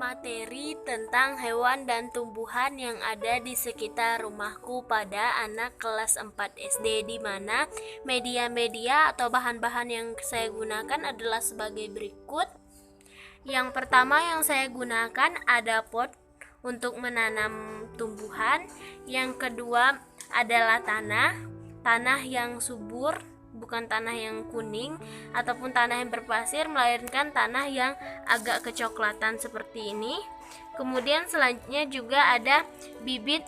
materi tentang hewan dan tumbuhan yang ada di sekitar rumahku pada anak kelas 4 SD, di mana media-media atau bahan-bahan yang saya gunakan adalah sebagai berikut. Yang pertama yang saya gunakan ada pot untuk menanam tumbuhan. Yang kedua adalah tanah yang subur, bukan tanah yang kuning ataupun tanah yang berpasir, melainkan tanah yang agak kecoklatan seperti ini. Kemudian selanjutnya juga ada bibit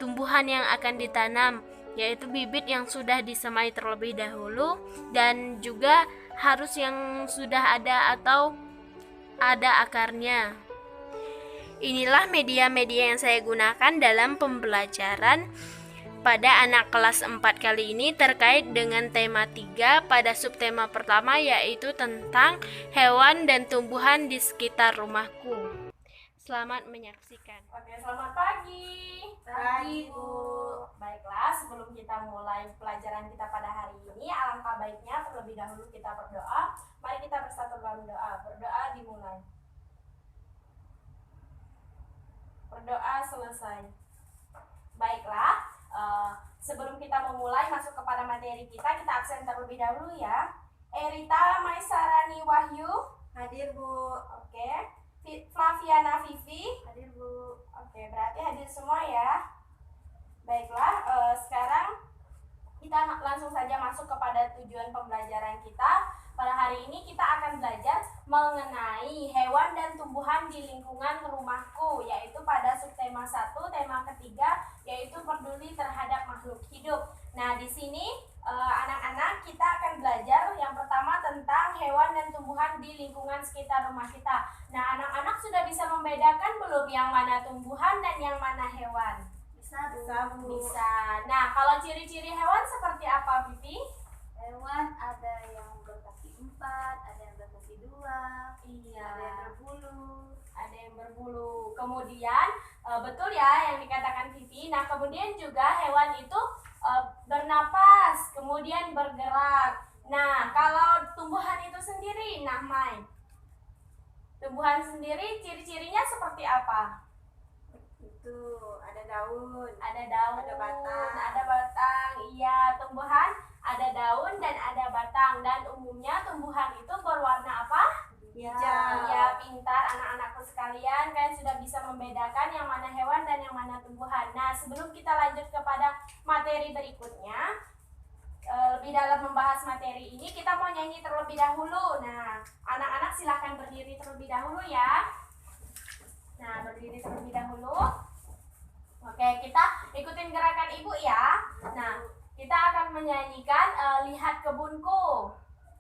tumbuhan yang akan ditanam, yaitu bibit yang sudah disemai terlebih dahulu dan juga harus yang sudah ada atau ada akarnya. Inilah media-media yang saya gunakan dalam pembelajaran pada anak kelas 4 kali ini terkait dengan tema 3 pada subtema pertama, yaitu tentang hewan dan tumbuhan di sekitar rumahku. Selamat menyaksikan. Oke, selamat pagi. Pagi, Bu. Baiklah, sebelum kita mulai pelajaran kita pada hari ini, alangkah baiknya terlebih dahulu kita berdoa. Mari kita bersatu dalam doa. Berdoa dimulai. Berdoa selesai. Baiklah, sebelum kita memulai masuk kepada materi kita absen terlebih dahulu ya. Erita Maisarani Wahyu. Hadir, Bu. Oke. Flaviana Vivi. Hadir, Bu. Oke, berarti hadir semua ya. Baiklah, sekarang kita langsung saja masuk kepada tujuan pembelajaran kita. Pada hari ini kita akan belajar mengenai hewan dan tumbuhan di lingkungan rumahku, yaitu pada subtema 1, tema ketiga, yaitu peduli terhadap makhluk hidup. Nah, di sini anak-anak kita akan belajar yang pertama tentang hewan dan tumbuhan di lingkungan sekitar rumah kita. Nah, anak-anak sudah bisa membedakan belum yang mana tumbuhan dan yang mana hewan? Bisa, Bu. Bisa. Nah, kalau ciri-ciri hewan seperti apa, Vivi? Hewan ada yang berkaki 4, ada yang berkaki 2, Iya. ada yang berbulu. Ada yang berbulu. Kemudian betul ya yang dikatakan Vivi. Nah, kemudian juga hewan itu bernapas, kemudian bergerak. Nah, kalau tumbuhan itu sendiri, nah Mai, tumbuhan sendiri ciri-cirinya seperti apa? Itu ada daun, Ada daun, ada batang. ada batang. Iya, tumbuhan ada daun dan ada batang. Dan umumnya tumbuhan itu berwarna apa? hijau. Ya, pintar anak-anakku sekalian, kalian sudah bisa membedakan yang mana hewan dan yang mana tumbuhan. Nah, sebelum kita lanjut kepada materi berikutnya, lebih dalam membahas materi ini, kita mau nyanyi terlebih dahulu. Nah, anak-anak silahkan berdiri terlebih dahulu ya. Nah, berdiri terlebih dahulu. Oke, kita ikutin gerakan ibu ya. Nah, kita akan menyanyikan Lihat Kebunku.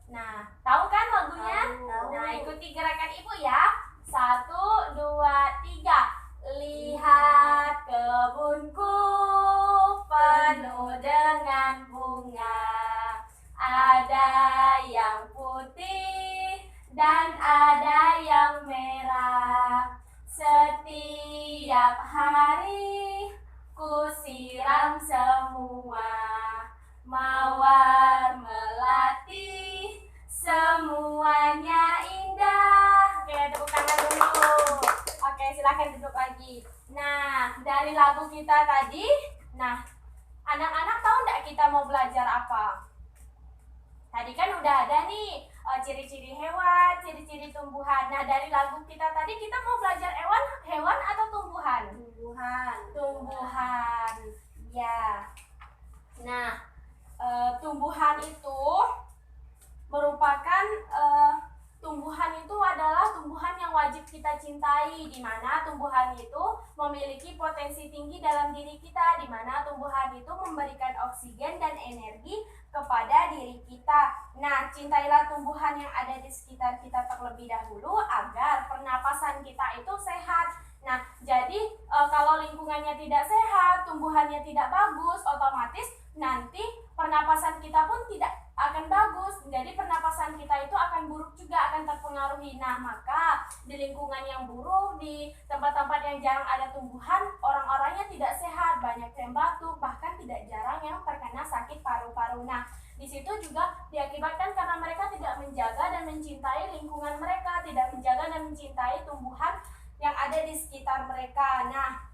Nah, tahu kan lagunya? Tahu. Nah, ikuti gerakan ibu ya. 1, 2, 3. Lihat kebunku penuh dengan bunga. Ada yang putih dan ada yang merah. Setiap hari ku siram semua. Mawar melati, semuanya indah. Oke, tepuk tangan dulu. Oke, silahkan duduk lagi. Nah, dari lagu kita tadi, nah, anak-anak tahu nggak kita mau belajar apa? Tadi kan udah ada nih ciri-ciri hewan, ciri-ciri tumbuhan. Nah, dari lagu kita tadi kita mau belajar hewan atau tumbuhan? Tumbuhan. Ya. Nah, tumbuhan itu merupakan tumbuhan itu adalah tumbuhan yang wajib kita cintai, di mana tumbuhan itu memiliki potensi tinggi dalam diri kita, di mana tumbuhan itu memberikan oksigen dan energi kepada diri kita. Nah, cintailah tumbuhan yang ada di sekitar kita terlebih dahulu agar pernapasan kita itu sehat. Nah, jadi kalau lingkungannya tidak sehat, tumbuhannya tidak bagus, otomatis nanti pernapasan kita pun tidak akan bagus. Jadi pernapasan kita itu akan buruk juga, akan terpengaruhi. Nah, maka di lingkungan yang buruk, di tempat-tempat yang jarang ada tumbuhan, orang-orangnya tidak sehat, banyak yang batuk, bahkan tidak jarang yang terkena sakit paru-paru. Nah, di situ juga diakibatkan karena mereka tidak menjaga dan mencintai lingkungan mereka, tidak menjaga dan mencintai tumbuhan yang ada di sekitar mereka. Nah,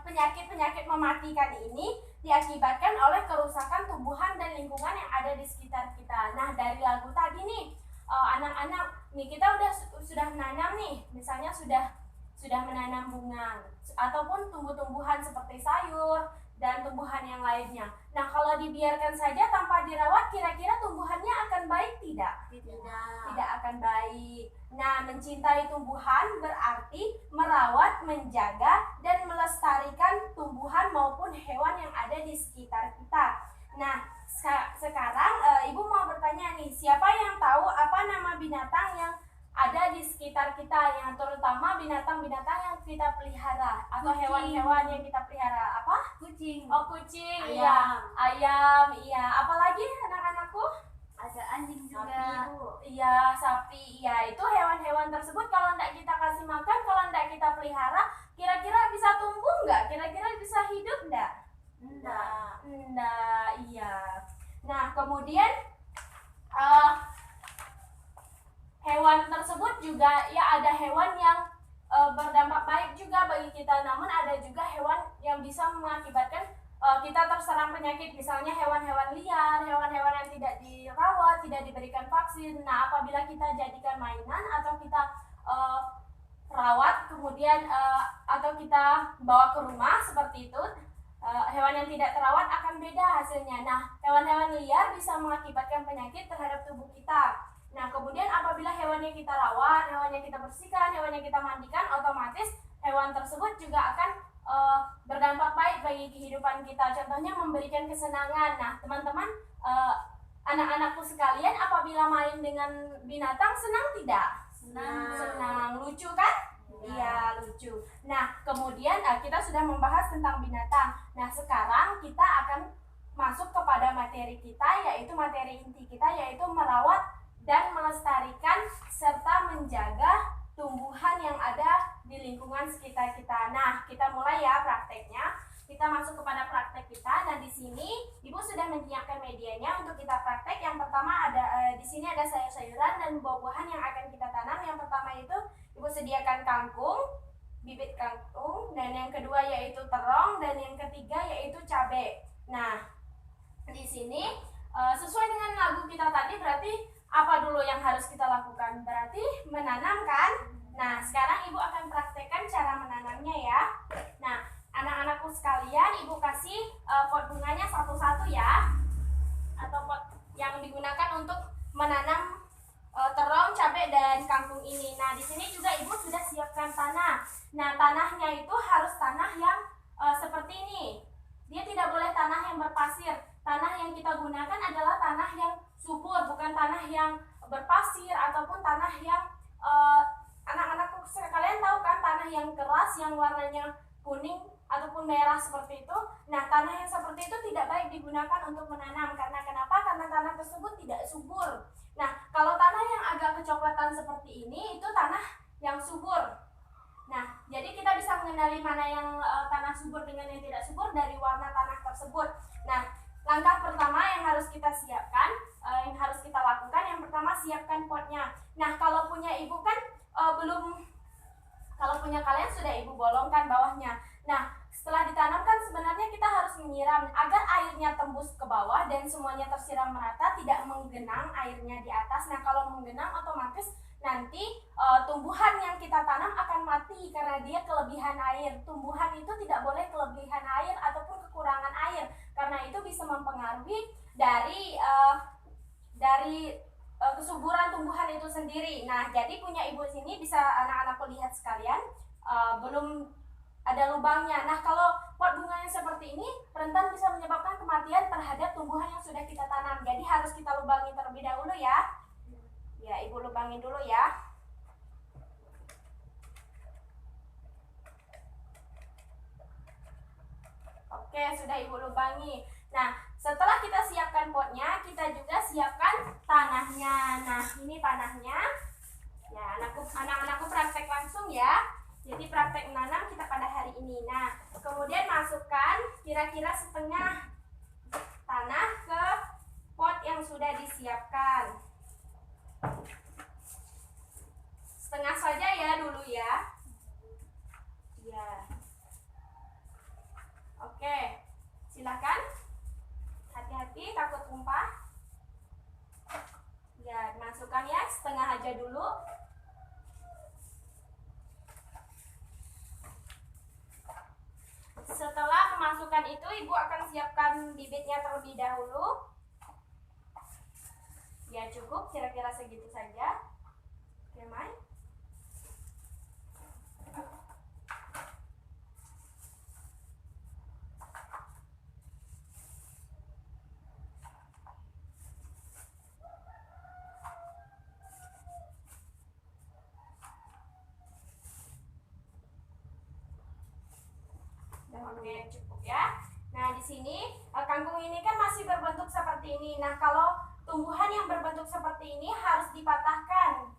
penyakit-penyakit mematikan ini diakibatkan oleh kerusakan tumbuhan dan lingkungan yang ada di sekitar kita. Nah, dari lagu tadi nih, anak-anak nih kita sudah menanam nih, misalnya sudah menanam bunga ataupun tumbuh-tumbuhan seperti sayur dan tumbuhan yang lainnya. Nah, kalau dibiarkan saja tanpa dirawat, kira-kira tumbuhannya akan baik tidak? Tidak akan baik. Nah, mencintai tumbuhan berarti merawat, menjaga, dan melestarikan tumbuhan maupun hewan yang ada di sekitar kita. Nah, sekarang Ibu mau bertanya nih, siapa yang tahu apa nama binatang yang ada di sekitar kita, yang terutama binatang-binatang yang kita pelihara atau hewan-hewan yang kita pelihara? Apa? Kucing. Oh, kucing. Ayam. Iya. Ayam, iya. Apalagi anak-anakku? Ada anjing juga. Iya, sapi. Iya, itu hewan-hewan tersebut kalau tidak kita kasih makan, kalau tidak kita pelihara, kira-kira bisa tumbuh nggak? Kira-kira bisa hidup nggak? Enggak, iya. Nah, kemudian hewan tersebut juga ya ada hewan yang berdampak baik juga bagi kita, namun ada juga hewan yang bisa mengakibatkan kita terserang penyakit, misalnya hewan-hewan liar, hewan-hewan yang tidak dirawat, tidak diberikan vaksin. Nah, apabila kita jadikan mainan atau kita rawat, kemudian atau kita bawa ke rumah seperti itu, hewan yang tidak terawat akan beda hasilnya. Nah, hewan-hewan liar bisa mengakibatkan penyakit terhadap tubuh kita. Nah, kemudian apabila hewan yang kita rawat, hewan yang kita bersihkan, hewan yang kita mandikan, otomatis hewan tersebut juga akan berdampak baik bagi kehidupan kita. Contohnya memberikan kesenangan. Nah, teman-teman, anak-anakku sekalian, apabila main dengan binatang senang tidak? Senang. Lucu kan? Iya, lucu. Nah, kemudian kita sudah membahas tentang binatang. Nah, sekarang kita akan masuk kepada materi kita, yaitu materi inti kita, yaitu merawat dan melestarikan serta menjaga tumbuhan yang ada di lingkungan sekitar kita. Nah, kita mulai ya prakteknya. Kita masuk kepada praktek kita. Nah, di sini Ibu sudah menyiapkan medianya untuk kita praktek. Yang pertama ada di sini ada sayur-sayuran dan buah-buahan yang akan kita tanam. Yang pertama itu Ibu sediakan kangkung, bibit kangkung, dan yang kedua yaitu terong, dan yang ketiga yaitu cabai. Nah, di sini sesuai dengan lagu kita tadi, berarti apa dulu yang harus kita lakukan? Berarti menanam kan? Nah, sekarang Ibu akan praktekkan cara menanamnya ya. Nah, anak-anakku sekalian, Ibu kasih pot bunganya satu-satu ya. Atau pot yang digunakan untuk menanam terong, cabai, dan kangkung ini. Nah, di sini juga Ibu sudah siapkan tanah. Nah, tanahnya itu harus tanah yang seperti ini. Dia tidak boleh tanah yang berpasir. Tanah yang kita gunakan adalah tanah yang subur, bukan tanah yang berpasir ataupun tanah yang anak-anakku sekalian tahu kan, tanah yang keras yang warnanya kuning ataupun merah seperti itu. Nah, tanah yang seperti itu tidak baik digunakan untuk menanam. Karena kenapa? Karena tanah tersebut tidak subur. Nah, kalau tanah yang agak kecoklatan seperti ini, itu tanah yang subur. Nah, jadi kita bisa mengenali mana yang tanah subur dengan yang tidak subur dari warna tanah tersebut. Nah, langkah pertama yang harus kita siapkan, yang harus kita lakukan, yang pertama siapkan potnya. Nah, kalau punya Ibu kan kalau punya kalian sudah Ibu bolongkan bawahnya. Nah, setelah ditanam kan sebenarnya kita harus menyiram agar airnya tembus ke bawah dan semuanya tersiram merata, tidak menggenang airnya di atas. Nah, kalau menggenang otomatis nanti tumbuhan yang kita tanam akan mati karena dia kelebihan air. Tumbuhan itu tidak boleh kelebihan air ataupun kekurangan air, karena itu bisa mempengaruhi dari kesuburan tumbuhan itu sendiri. Nah, jadi punya Ibu sini bisa anak-anakku lihat sekalian, belum ada lubangnya. Nah, kalau pot bunganya seperti ini, rentan bisa menyebabkan kematian terhadap tumbuhan yang sudah kita tanam. Jadi harus kita lubangi terlebih dahulu ya. Ya, Ibu lubangin dulu ya. Oke, sudah Ibu lubangi. Nah, setelah kita siapkan potnya, kita juga siapkan tanahnya. Nah, ini tanahnya. Ya, anak-anakku praktek langsung ya. Jadi praktek menanam kita pada hari ini. Nah, kemudian masukkan kira-kira setengah tanah ke pot yang sudah disiapkan. Setengah saja ya dulu ya. Masukkan ya, setengah aja dulu. Setelah memasukkan itu, ibu akan siapkan bibitnya terlebih dahulu. Ya cukup, kira-kira segitu saja. Oke, Mai. Oke, cukup ya. Nah, di sini kangkung ini kan masih berbentuk seperti ini. Nah, kalau tumbuhan yang berbentuk seperti ini harus dipatahkan.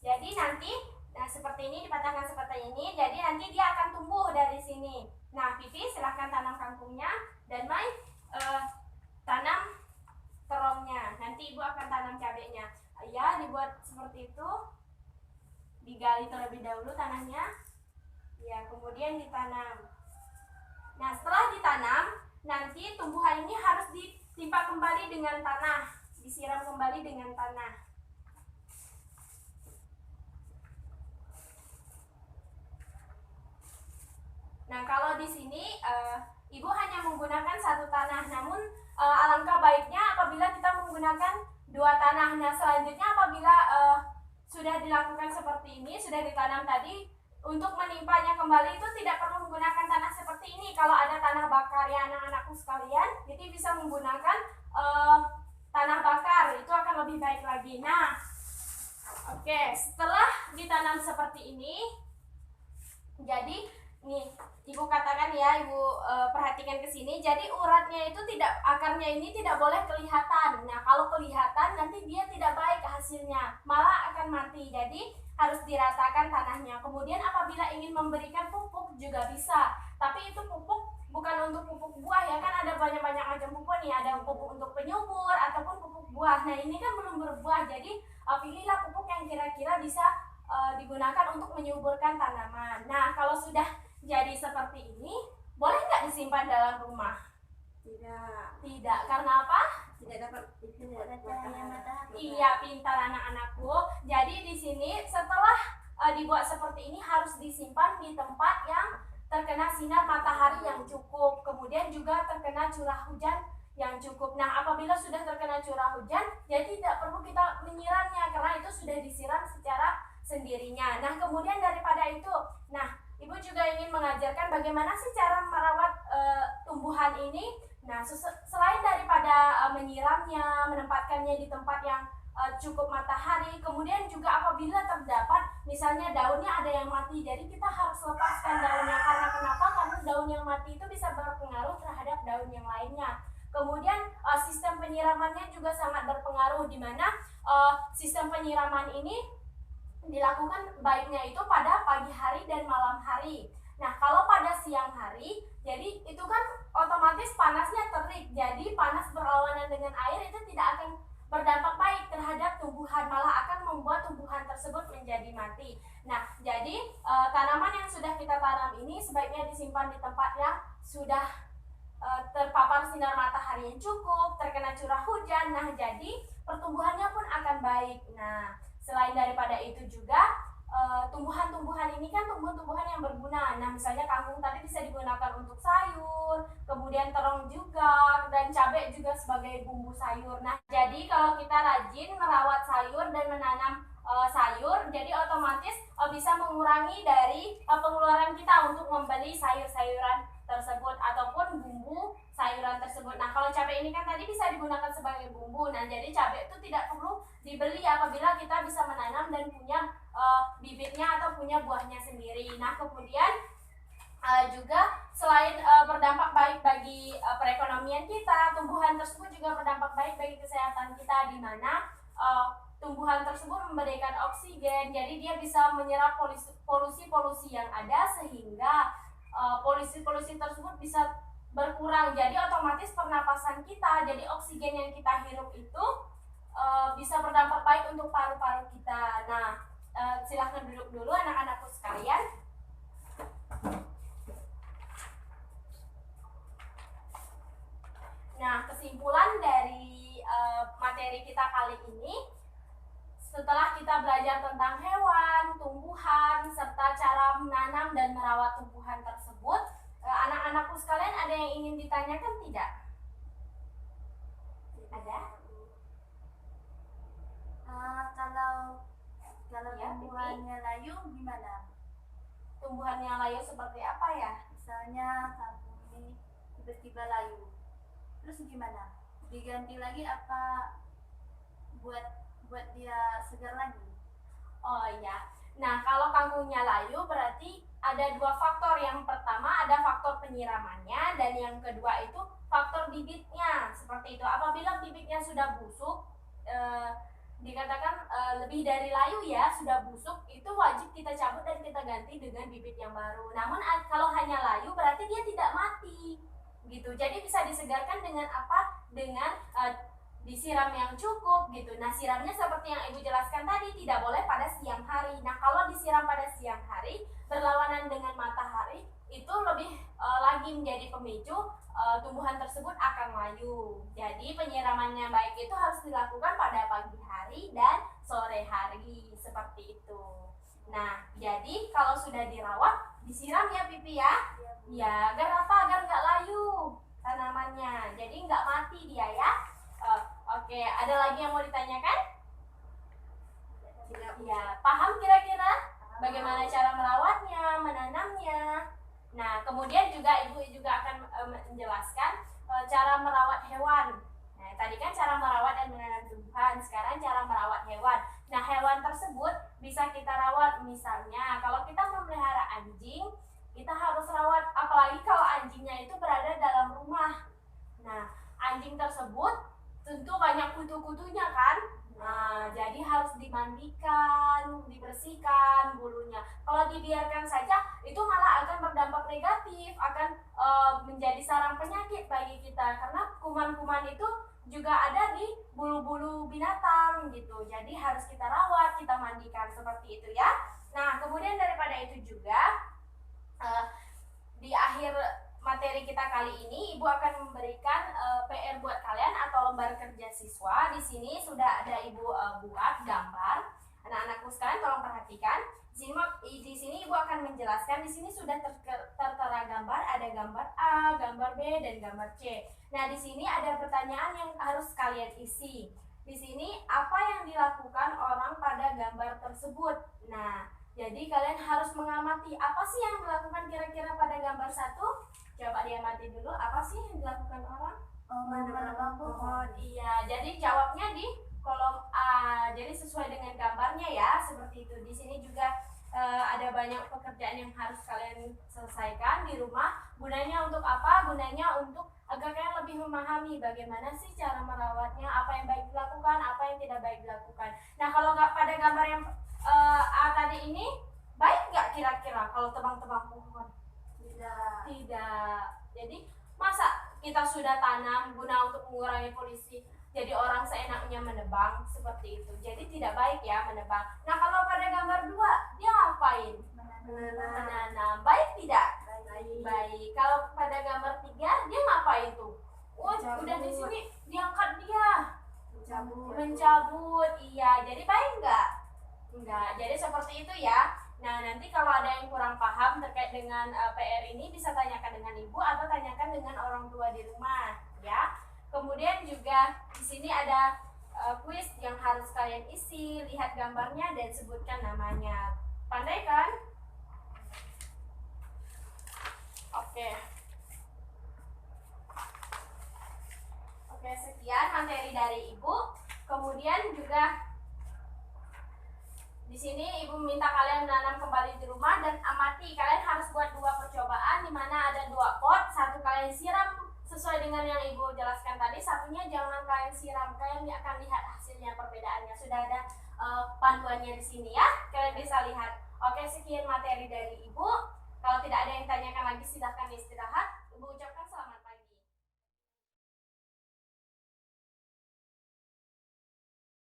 Jadi nanti, nah seperti ini dipatahkan seperti ini. Jadi nanti dia akan tumbuh dari sini. Nah, Vivi silahkan tanam kangkungnya dan Mai tanam terongnya. Nanti ibu akan tanam cabenya. Ya, dibuat seperti itu. Digali terlebih dahulu tanahnya. Ya, kemudian ditanam. Nah, setelah ditanam, nanti tumbuhan ini harus ditimpa kembali dengan tanah, disiram kembali dengan tanah. Nah, kalau di sini ibu hanya menggunakan satu tanah, namun alangkah baiknya apabila kita menggunakan dua tanah. Nah, selanjutnya apabila sudah dilakukan seperti ini, sudah ditanam tadi, untuk menimpanya kembali itu tidak perlu menggunakan tanah seperti ini. Kalau ada tanah bakar ya anak-anakku sekalian, jadi bisa menggunakan tanah bakar, itu akan lebih baik lagi. Nah, oke, setelah ditanam seperti ini, jadi nih ibu katakan ya, ibu perhatikan ke sini. Jadi uratnya itu tidak, akarnya ini tidak boleh kelihatan. Nah, kalau kelihatan nanti dia tidak baik hasilnya, malah akan mati. Jadi harus diratakan tanahnya. Kemudian apabila ingin memberikan pupuk juga bisa, tapi itu pupuk bukan untuk pupuk buah ya, kan ada banyak-banyak macam pupuk nih, ada pupuk untuk penyubur ataupun pupuk buah. Nah, ini kan belum berbuah, jadi pilihlah pupuk yang kira-kira bisa digunakan untuk menyuburkan tanaman. Nah, kalau sudah jadi seperti ini, boleh nggak disimpan dalam rumah? Tidak, karena apa? Tidak dapat matahari. Iya, pintar anak-anakku. Jadi di sini setelah dibuat seperti ini harus disimpan di tempat yang terkena sinar matahari yang cukup, kemudian juga terkena curah hujan yang cukup. Nah, apabila sudah terkena curah hujan, jadi tidak perlu kita menyiramnya karena itu sudah disiram secara sendirinya. Nah, kemudian daripada itu, nah ibu juga ingin mengajarkan bagaimana sih cara merawat tumbuhan ini. Nah, selain daripada menyiramnya, menempatkannya di tempat yang cukup matahari, kemudian juga apabila terdapat misalnya daunnya ada yang mati, jadi kita harus lepaskan daunnya. Karena kenapa? Karena daun yang mati itu bisa berpengaruh terhadap daun yang lainnya. Kemudian sistem penyiramannya juga sangat berpengaruh, di mana sistem penyiraman ini dilakukan baiknya itu pada pagi hari dan malam hari. Nah, kalau pada siang hari, jadi itu kan otomatis panasnya terik, jadi panas berlawanan dengan air itu tidak akan berdampak baik terhadap tumbuhan, malah akan membuat tumbuhan tersebut menjadi mati. Nah, jadi tanaman yang sudah kita tanam ini sebaiknya disimpan di tempat yang sudah terpapar sinar matahari yang cukup, terkena curah hujan. Nah, jadi pertumbuhannya pun akan baik. Nah, selain daripada itu juga tumbuhan-tumbuhan ini kan tumbuhan-tumbuhan yang berguna. Nah, misalnya kangkung tadi bisa digunakan untuk sayur, kemudian terong juga, dan cabai juga sebagai bumbu sayur. Nah, jadi kalau kita rajin merawat sayur dan menanam sayur, jadi otomatis bisa mengurangi dari pengeluaran kita untuk membeli sayur-sayuran tersebut ataupun bumbu sayuran tersebut. Nah, kalau cabai ini kan tadi bisa digunakan sebagai bumbu. Nah, jadi cabai itu tidak perlu dibeli apabila kita bisa menanam dan punya bibitnya atau punya buahnya sendiri. Nah, kemudian juga selain berdampak baik bagi perekonomian kita, tumbuhan tersebut juga berdampak baik bagi kesehatan kita, di mana tumbuhan tersebut memberikan oksigen, jadi dia bisa menyerap polusi-polusi yang ada, sehingga polusi-polusi tersebut bisa berkurang. Jadi otomatis pernapasan kita, jadi oksigen yang kita hirup itu bisa berdampak baik untuk paru-paru kita. Nah, silahkan duduk dulu anak-anakku sekalian. Nah, kesimpulan dari materi kita kali ini, setelah kita belajar tentang hewan, tumbuhan, serta cara menanam dan merawat tumbuhan tersebut, anak-anakku sekalian ada yang ingin ditanyakan tidak? Ada? Kalau Ya, tumbuhannya layu gimana? Tumbuhan yang layu seperti apa ya? Misalnya kampung ini tiba-tiba layu, terus gimana? Diganti lagi apa buat dia segar lagi? Oh iya. Nah, kalau kangkungnya layu berarti ada dua faktor. Yang pertama ada faktor penyiramannya dan yang kedua itu faktor bibitnya. Seperti itu. Apabila bibitnya sudah busuk, dikatakan lebih dari layu ya, sudah busuk, itu wajib kita cabut dan kita ganti dengan bibit yang baru. Namun kalau hanya layu berarti dia tidak mati. Gitu. Jadi bisa disegarkan dengan apa? Dengan disiram yang cukup gitu. Nah, siramnya seperti yang Ibu jelaskan tadi, tidak boleh pada siang hari. Nah, kalau disiram pada siang hari berlawanan dengan matahari, itu lebih lagi menjadi pemicu tumbuhan tersebut akan layu. Jadi penyiramannya baik itu harus dilakukan pada pagi hari dan sore hari seperti itu. Nah, jadi kalau sudah dirawat disiram ya Pipi ya. Ya, agar apa? Agar nggak layu tanamannya. Jadi nggak mati dia ya. Oke, ada lagi yang mau ditanyakan? Ya, paham kira-kira bagaimana cara merawatnya, menanamnya? Nah, kemudian juga Ibu juga akan menjelaskan cara merawat hewan. Nah, tadi kan cara merawat dan menanam tumbuhan, sekarang cara merawat hewan. Nah, hewan tersebut bisa kita rawat, misalnya kalau kita memelihara anjing, kita harus rawat, apalagi kalau anjingnya itu berada dalam rumah. Nah, anjing tersebut tentu banyak kutu-kutunya kan. Nah, jadi harus dimandikan, dibersihkan bulunya. Kalau dibiarkan saja, itu malah akan berdampak negatif, akan menjadi sarang penyakit bagi kita. Karena kuman-kuman itu juga ada di bulu-bulu binatang gitu. Jadi harus kita rawat, kita mandikan seperti itu ya. Nah, kemudian daripada itu juga, di akhir materi kita kali ini, Ibu akan memberikan PR buat kalian atau lembar kerja siswa. Di sini sudah ada Ibu buat gambar. Anak-anakku sekalian tolong perhatikan. Di sini Ibu akan menjelaskan. Di sini sudah tertera gambar, ada gambar A, gambar B, dan gambar C. Nah, di sini ada pertanyaan yang harus kalian isi. Di sini apa yang dilakukan orang pada gambar tersebut? Nah, jadi kalian harus mengamati apa sih yang dilakukan kira-kira pada gambar 1. Coba diamati dulu, apa sih yang dilakukan orang? Menebang pohon. Iya, jadi jawabnya di kolom A. Jadi sesuai dengan gambarnya ya, seperti itu. Di sini juga ada banyak pekerjaan yang harus kalian selesaikan di rumah. Gunanya untuk apa? Gunanya untuk agar kalian lebih memahami bagaimana sih cara merawatnya, apa yang baik dilakukan, apa yang tidak baik dilakukan. Nah, kalau nggak pada gambar yang A tadi ini, baik nggak kira-kira kalau tebang-tebang pohon? Tidak. Jadi masa kita sudah tanam guna untuk mengurangi polusi, jadi orang seenaknya menebang seperti itu. Jadi tidak baik ya menebang. Nah, kalau pada gambar 2 dia ngapain? Menanam. Baik tidak? Baik. Kalau pada gambar 3 dia ngapain tuh? Udah di sini diangkat dia. Mencabut. Iya. Jadi baik nggak? Enggak. Jadi seperti itu ya. Nah, nanti kalau ada yang kurang paham terkait dengan PR ini bisa tanyakan dengan Ibu atau tanyakan dengan orang tua di rumah, ya. Kemudian juga di sini ada kuis yang harus kalian isi, lihat gambarnya dan sebutkan namanya. Pandai kan? Oke. Oke, sekian materi dari Ibu. Kemudian juga di sini Ibu minta kalian menanam kembali di rumah dan amati. Kalian harus buat 2 percobaan di mana ada 2 pot. Satu kalian siram sesuai dengan yang Ibu jelaskan tadi. Satunya jangan kalian siram. Kalian akan lihat hasilnya, perbedaannya. Sudah ada panduannya di sini ya. Kalian bisa lihat. Oke, sekian materi dari Ibu. Kalau tidak ada yang tanyakan lagi silahkan istirahat. Ibu ucapkan